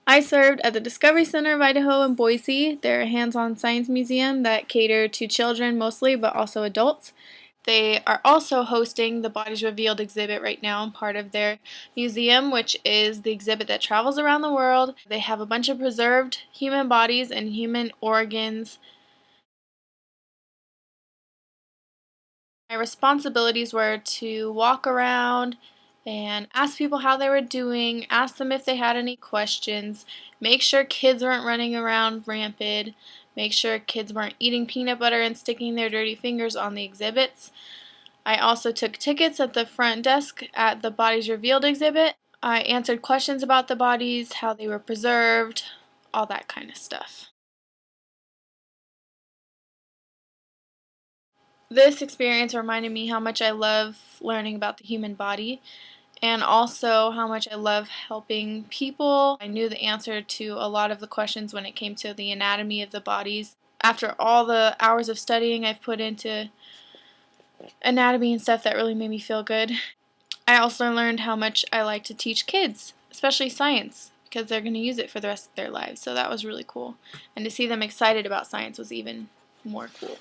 I served at the Discovery Center of Idaho in Boise. They're a hands-on science museum that cater to children mostly, but also adults. They are also hosting the Bodies Revealed exhibit right now, part of their museum, which is the exhibit that travels around the world. They have a bunch of preserved human bodies and human organs. My responsibilities were to walk around and ask people how they were doing, ask them if they had any questions, make sure kids weren't running around rampant, make sure kids weren't eating peanut butter and sticking their dirty fingers on the exhibits. I also took tickets at the front desk at the Bodies Revealed exhibit. I answered questions about the bodies, how they were preserved, all that kind of stuff. This experience reminded me how much I love learning about the human body and also how much I love helping people. I knew the answer to a lot of the questions when it came to the anatomy of the bodies. After all the hours of studying I've put into anatomy and stuff, that really made me feel good. I also learned how much I like to teach kids, especially science, because they're going to use it for the rest of their lives. So that was really cool. And to see them excited about science was even more cool.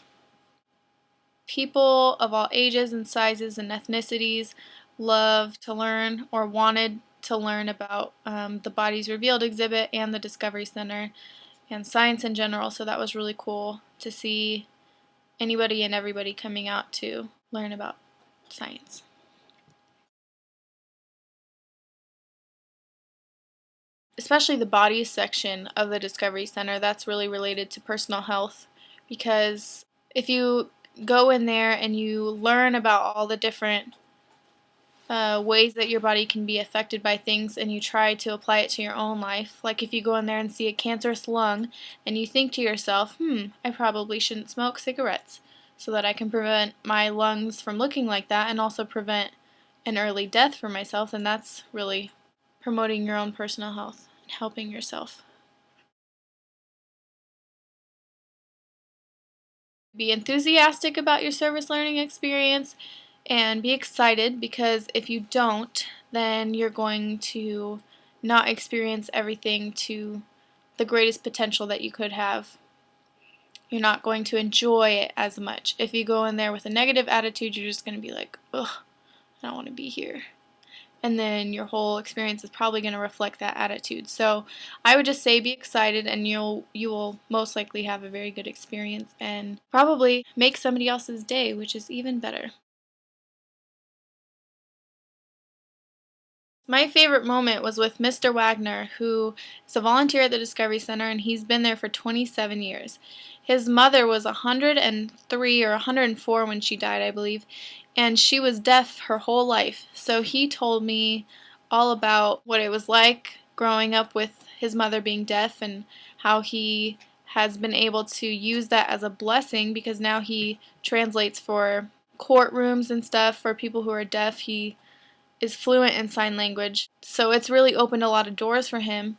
People of all ages and sizes and ethnicities love to learn or wanted to learn about the Bodies Revealed exhibit and the Discovery Center and science in general, so that was really cool to see anybody and everybody coming out to learn about science. Especially the bodies section of the Discovery Center, that's really related to personal health, because if you go in there and you learn about all the different ways that your body can be affected by things and you try to apply it to your own life. Like if you go in there and see a cancerous lung and you think to yourself, I probably shouldn't smoke cigarettes so that I can prevent my lungs from looking like that and also prevent an early death for myself, then that's really promoting your own personal health and helping yourself. Be enthusiastic about your service learning experience and be excited, because if you don't, then you're going to not experience everything to the greatest potential that you could have. You're not going to enjoy it as much. If you go in there with a negative attitude, you're just going to be like, ugh, I don't want to be here. And then your whole experience is probably going to reflect that attitude. So I would just say be excited, and you will most likely have a very good experience and probably make somebody else's day, which is even better. My favorite moment was with Mr. Wagner, who is a volunteer at the Discovery Center, and he's been there for 27 years. His mother was 103 or 104 when she died, I believe, and she was deaf her whole life. So he told me all about what it was like growing up with his mother being deaf and how he has been able to use that as a blessing, because now he translates for courtrooms and stuff for people who are deaf. He is fluent in sign language, so it's really opened a lot of doors for him,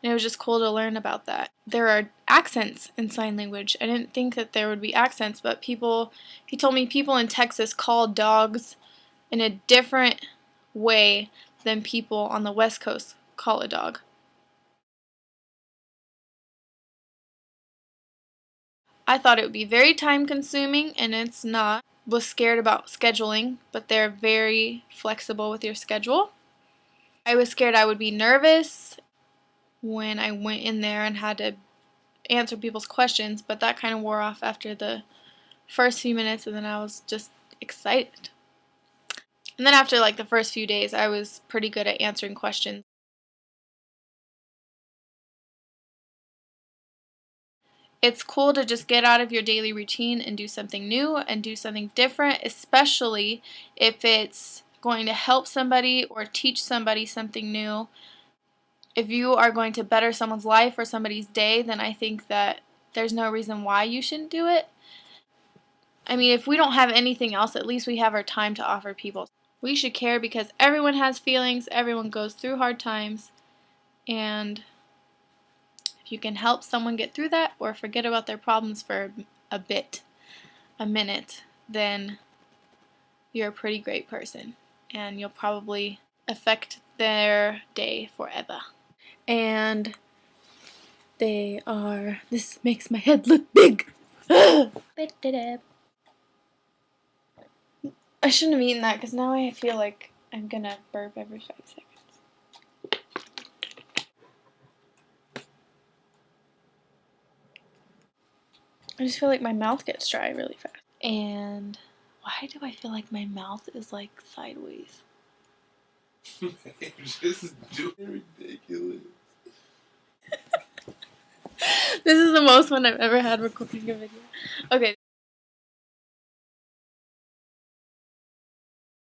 and it was just cool to learn about that. There are accents in sign language. I didn't think that there would be accents, but he told me people in Texas call dogs in a different way than people on the West Coast call a dog. I thought it would be very time consuming, and it's not. Was scared about scheduling, but they're very flexible with your schedule. I was scared I would be nervous when I went in there and had to answer people's questions, but that kind of wore off after the first few minutes, and then I was just excited. And then after like the first few days, I was pretty good at answering questions. It's cool to just get out of your daily routine and do something new and do something different, especially if it's going to help somebody or teach somebody something new. If you are going to better someone's life or somebody's day, then I think that there's no reason why you shouldn't do it. I mean, if we don't have anything else, at least we have our time to offer people. We should care, because everyone has feelings, everyone goes through hard times, and if you can help someone get through that or forget about their problems for a minute, then you're a pretty great person, and you'll probably affect their day forever. And They are, this makes my head look big. I shouldn't have eaten that because now I feel like I'm gonna burp every 5 seconds. I just feel like my mouth gets dry really fast. And why do I feel like my mouth is like sideways? Just doing ridiculous. This is the most fun I've ever had recording a video. Okay.